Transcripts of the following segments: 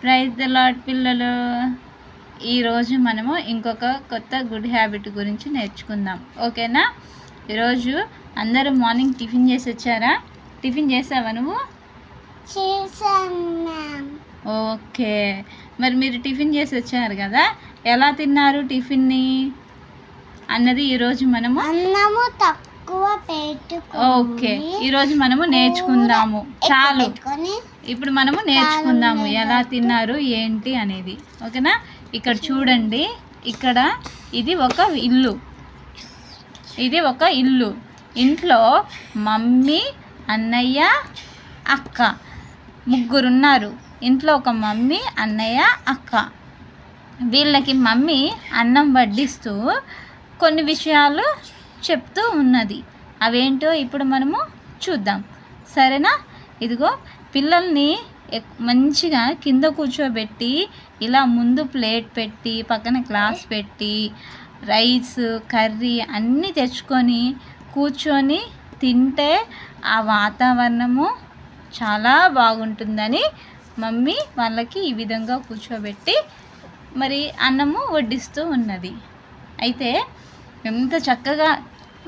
Praise the lord పిల్లలు. ఈరోజు మనము ఇంకొక కొత్త గుడ్ హ్యాబిట్ గురించి నేర్చుకుందాం, ఓకేనా? ఈరోజు అందరూ మార్నింగ్ టిఫిన్ చేసి వచ్చారా? టిఫిన్ చేసావా నువ్వు? ఓకే, మరి మీరు టిఫిన్ చేసి వచ్చారు కదా, ఎలా తిన్నారు టిఫిన్ని అన్నది ఈరోజు మనము ఓకే ఈరోజు మనము నేర్చుకుందాము. చాలు, ఇప్పుడు మనము నేర్చుకుందాము ఎలా తిన్నారు ఏంటి అనేది, ఓకేనా? ఇక్కడ చూడండి, ఇక్కడ ఇది ఒక ఇల్లు. ఇంట్లో మమ్మీ, అన్నయ్య, అక్క ముగ్గురున్నారు. ఇంట్లో ఒక మమ్మీ, అన్నయ్య, అక్క. వీళ్ళకి మమ్మీ అన్నం వడ్డిస్తూ కొన్ని విషయాలు చెప్తూ ఉన్నది. అవేంటో ఇప్పుడు మనము చూద్దాం, సరేనా? ఇదిగో పిల్లల్ని మంచిగా కింద కూర్చోబెట్టి, ఇలా ముందు ప్లేట్ పెట్టి, పక్కన గ్లాస్ పెట్టి, రైస్, కర్రీ అన్నీ తెచ్చుకొని కూర్చొని తింటే ఆ వాతావరణము చాలా బాగుంటుందని మమ్మీ వాళ్ళకి ఈ విధంగా కూర్చోబెట్టి మరి అన్నము వడ్డిస్తూ ఉన్నది. అయితే ఎంత చక్కగా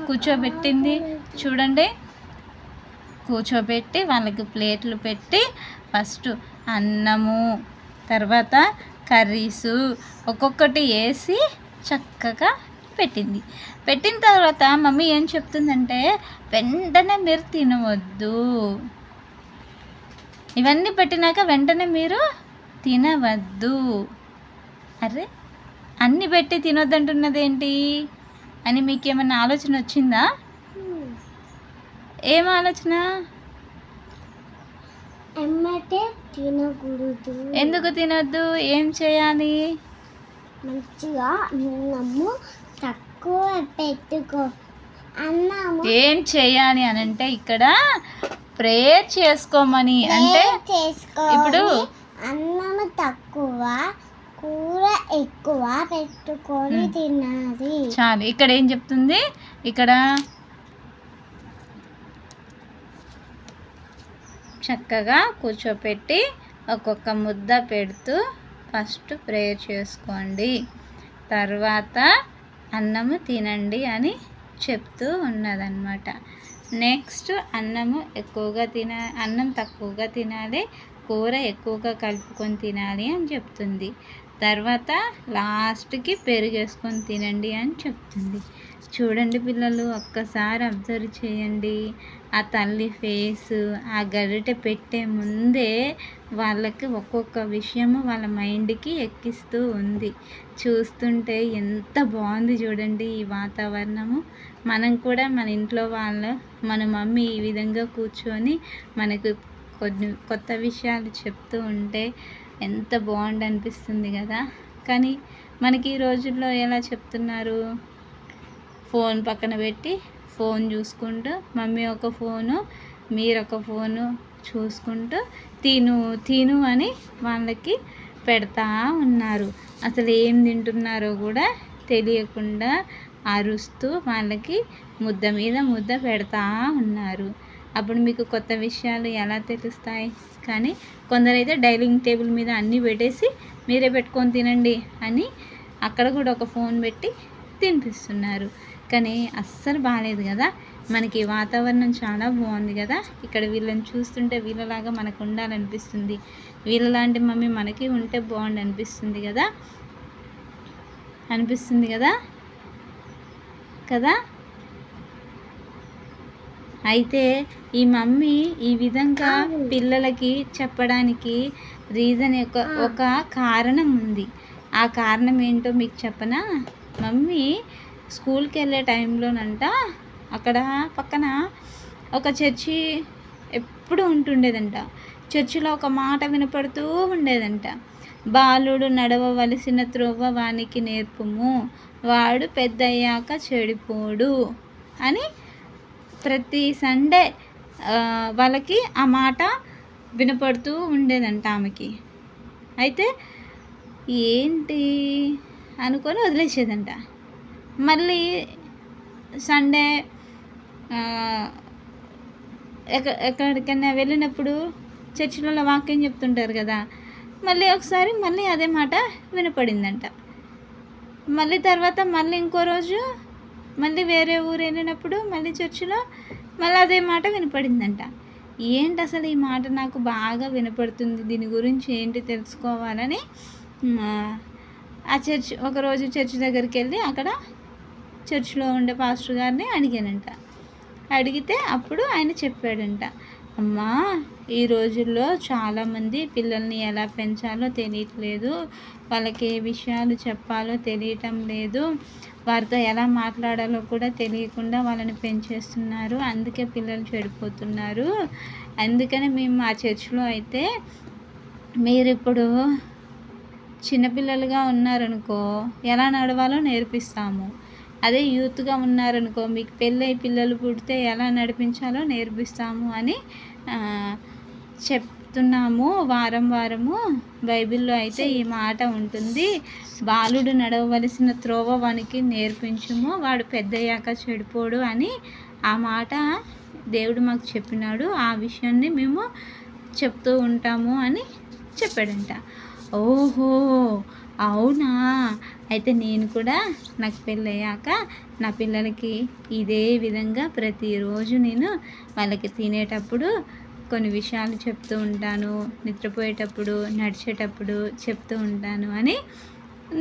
కూర్చోబెట్టింది చూడండి. కూర్చోబెట్టి వాళ్ళకి ప్లేట్లు పెట్టి ఫస్ట్ అన్నము, తర్వాత కర్రీసు ఒక్కొక్కటి వేసి చక్కగా పెట్టింది. పెట్టిన తర్వాత మమ్మీ ఏం చెప్తుందంటే, వెంటనే మీరు తినవద్దు, ఇవన్నీ పెట్టినాక వెంటనే మీరు తినవద్దు. అరే, అన్నీ పెట్టి తినొద్దంటున్నది ఏంటి అని మీకు ఏమన్నా ఆలోచన వచ్చిందా? ఏం ఆలోచన? తినకూడదు. ఎందుకు తినొద్దు? ఏం చేయాలి? మంచిగా అన్నము తక్కువ పెట్టుకో. అన్నము ఏం చేయాలి అని అంటే, ఇక్కడ ప్రేయర్ చేసుకోమని. అంటే ఇప్పుడు అన్నము తక్కువ, కూర ఎక్కువ పెట్టుకొని తినాలి. చాలు. ఇక్కడ ఏం చెప్తుంది? ఇక్కడ చక్కగా కూర్చోపెట్టి ఒక్కొక్క ముద్ద పెడుతూ ఫస్ట్ ప్రేయర్ చేసుకోండి, తర్వాత అన్నము తినండి అని చెప్తూ ఉన్నదన్నమాట. నెక్స్ట్ అన్నం తక్కువగా తినాలి, కూర ఎక్కువగా కలుపుకొని తినాలి అని చెప్తుంది. తర్వాత లాస్ట్కి పెరుగేసుకొని తినండి అని చెప్తుంది. చూడండి పిల్లలు, ఒక్కసారి అబ్జర్వ్ చేయండి. ఆ తల్లి ఫేసు, ఆ గరిటె పెట్టే ముందే వాళ్ళకి ఒక్కొక్క విషయము వాళ్ళ మైండ్కి ఎక్కిస్తూ ఉంది. చూస్తుంటే ఎంత బాగుంది చూడండి ఈ వాతావరణము. మనం కూడా మన ఇంట్లో మన మమ్మీ ఈ విధంగా కూర్చొని మనకు కొన్ని కొత్త విషయాలు చెప్తూ ఉంటే ఎంత బాగుంది అనిపిస్తుంది కదా. కానీ మనకి ఈ రోజుల్లో ఎలా చెప్తున్నారు? ఫోన్ పక్కన పెట్టి ఫోన్ చూసుకుంటూ, మమ్మీ ఒక ఫోను, మీరొక ఫోను చూసుకుంటూ తిను అని వాళ్ళకి పెడతా ఉన్నారు. అసలు ఏం తింటున్నారో కూడా తెలియకుండా అరుస్తూ వాళ్ళకి ముద్ద మీద ముద్ద పెడతా ఉన్నారు. అప్పుడు మీకు కొత్త విషయాలు ఎలా తెలుస్తాయి? కానీ కొందరైతే డైనింగ్ టేబుల్ మీద అన్నీ పెట్టేసి మీరే పెట్టుకొని తినండి అని అక్కడ కూడా ఒక ఫోన్ పెట్టి తినిపిస్తున్నారు. కానీ అస్సలు బాగాలేదు కదా. మనకి వాతావరణం చాలా బాగుంది కదా. ఇక్కడ వీళ్ళని చూస్తుంటే వీళ్ళలాగా మనకు ఉండాలనిపిస్తుంది. వీళ్ళలాంటి మమ్మీ మనకి ఉంటే బాగుండు అనిపిస్తుంది కదా. అయితే ఈ మమ్మీ ఈ విధంగా పిల్లలకి చెప్పడానికి రీజన్ ఒక కారణం ఉంది. ఆ కారణం ఏంటో మీకు చెప్పనా? మమ్మీ స్కూల్కి వెళ్ళే టైంలోనంట అక్కడ పక్కన ఒక చర్చి ఎప్పుడు ఉంటుండేదంట. చర్చిలో ఒక మాట వినపడుతూ ఉండేదంట, బాలుడు నడవవలసిన త్రోవ వానికి నేర్పుము, వాడు పెద్దయ్యాక చెడిపోడు అని ప్రతి సండే వాళ్ళకి ఆ మాట వినపడుతూ ఉండేదంట ఆమెకి. అయితే ఏంటి అనుకొని వదిలేసేదంట. మళ్ళీ సండే ఎక్కడికైనా వెళ్ళినప్పుడు చర్చిలలో వాక్యం చెప్తుంటారు కదా, మళ్ళీ ఒకసారి మళ్ళీ అదే మాట వినపడిందంట. మళ్ళీ తర్వాత మళ్ళీ ఇంకో రోజు మళ్ళీ వేరే ఊరు వెళ్ళినప్పుడు మళ్ళీ చర్చిలో మళ్ళీ అదే మాట వినపడిందంట. ఏంటి అసలు ఈ మాట నాకు బాగా వినపడుతుంది, దీని గురించి ఏంటి తెలుసుకోవాలని ఒకరోజు చర్చ్ దగ్గరికి వెళ్ళి అక్కడ చర్చిలో ఉండే పాస్టర్ గారిని అడిగానంట. అడిగితే అప్పుడు ఆయన చెప్పాడంట, అమ్మా ఈ రోజుల్లో చాలామంది పిల్లల్ని ఎలా పెంచాలో తెలియట్లేదు, వాళ్ళకి ఏ విషయాలు చెప్పాలో తెలియటం లేదు, వారితో ఎలా మాట్లాడాలో కూడా తెలియకుండా వాళ్ళని పెంచేస్తున్నారు, అందుకే పిల్లలు చెడిపోతున్నారు. అందుకని మేము మా చర్చిలో అయితే మీరు ఇప్పుడు చిన్నపిల్లలుగా ఉన్నారనుకో ఎలా నడవాలో నేర్పిస్తాము, అదే యూత్గా ఉన్నారనుకో మీకు పెళ్ళై పిల్లలు పుడితే ఎలా నడిపించాలో నేర్పిస్తాము అని చెప్తున్నాము. వారము బైబిల్లో అయితే ఈ మాట ఉంటుంది, బాలుడు నడవవలసిన త్రోవ వానికి నేర్పించుము, వాడు పెద్దయ్యాక చెడిపోడు అని ఆ మాట దేవుడు మాకు చెప్పినాడు. ఆ విషయాన్ని మేము చెప్తూ ఉంటాము అని చెప్పాడంట. ఓహో అవునా, అయితే నేను కూడా నాకు పెళ్ళయ్యాక నా పిల్లలకి ఇదే విధంగా ప్రతిరోజు నేను వాళ్ళకి తినేటప్పుడు కొన్ని విషయాలు చెప్తూ ఉంటాను, నిద్రపోయేటప్పుడు నడిచేటప్పుడు చెప్తూ ఉంటాను అని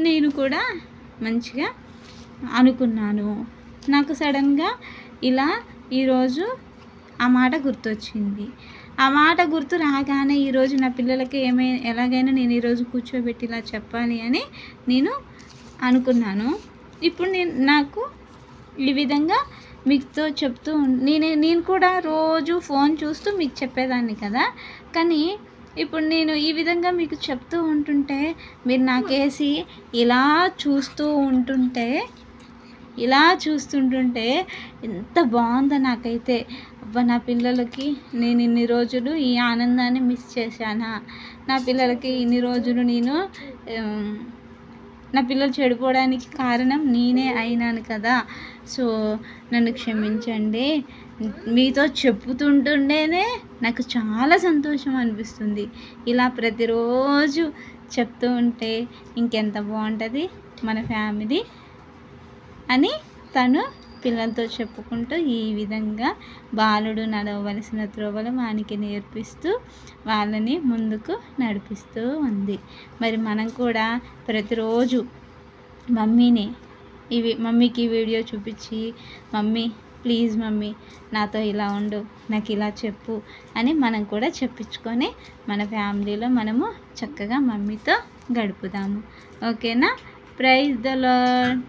నేను కూడా మంచిగా అనుకున్నాను. నాకు సడన్గా ఇలా ఈరోజు ఆ మాట గుర్తొచ్చింది. ఆ మాట గుర్తు రాగానే ఈరోజు నా పిల్లలకి ఎలాగైనా నేను ఈరోజు కూర్చోబెట్టి ఇలా చెప్పాలి అని నేను అనుకున్నాను. ఇప్పుడు నాకు ఈ విధంగా మీతో చెప్తూ నేను కూడా రోజు ఫోన్ చూస్తూ మీకు చెప్పేదాన్ని కదా, కానీ ఇప్పుడు నేను ఈ విధంగా మీకు చెప్తూ ఉంటుంటే మీరు నాకేసి ఇలా చూస్తుంటుంటే ఎంత బాగుందో నాకైతే. అబ్బా నా పిల్లలకి నేను ఇన్ని రోజులు ఈ ఆనందాన్ని మిస్ చేశానా, నా పిల్లలకి ఇన్ని రోజులు నేను నా పిల్లలు చెడిపోవడానికి కారణం నేనే అయినాను కదా, సో నన్ను క్షమించండి. మీతో చెప్పుతుంటుండేనే నాకు చాలా సంతోషం అనిపిస్తుంది. ఇలా ప్రతిరోజు చెప్తూ ఉంటే ఇంకెంత బాగుంటుంది మన ఫ్యామిలీ అని తను పిల్లలతో చెప్పుకుంటూ ఈ విధంగా బాలుడు నడవవలసిన త్రోవలు వానికి నేర్పిస్తూ వాళ్ళని ముందుకు నడిపిస్తూ ఉంది. మరి మనం కూడా ప్రతిరోజు మమ్మీకి వీడియో చూపించి, మమ్మీ ప్లీజ్ మమ్మీ నాతో ఇలా ఉండు, నాకు ఇలా చెప్పు అని మనం కూడా చెప్పించుకొని మన ఫ్యామిలీలో మనము చక్కగా మమ్మీతో గడుపుదాము. ఓకేనా? Praise the lord.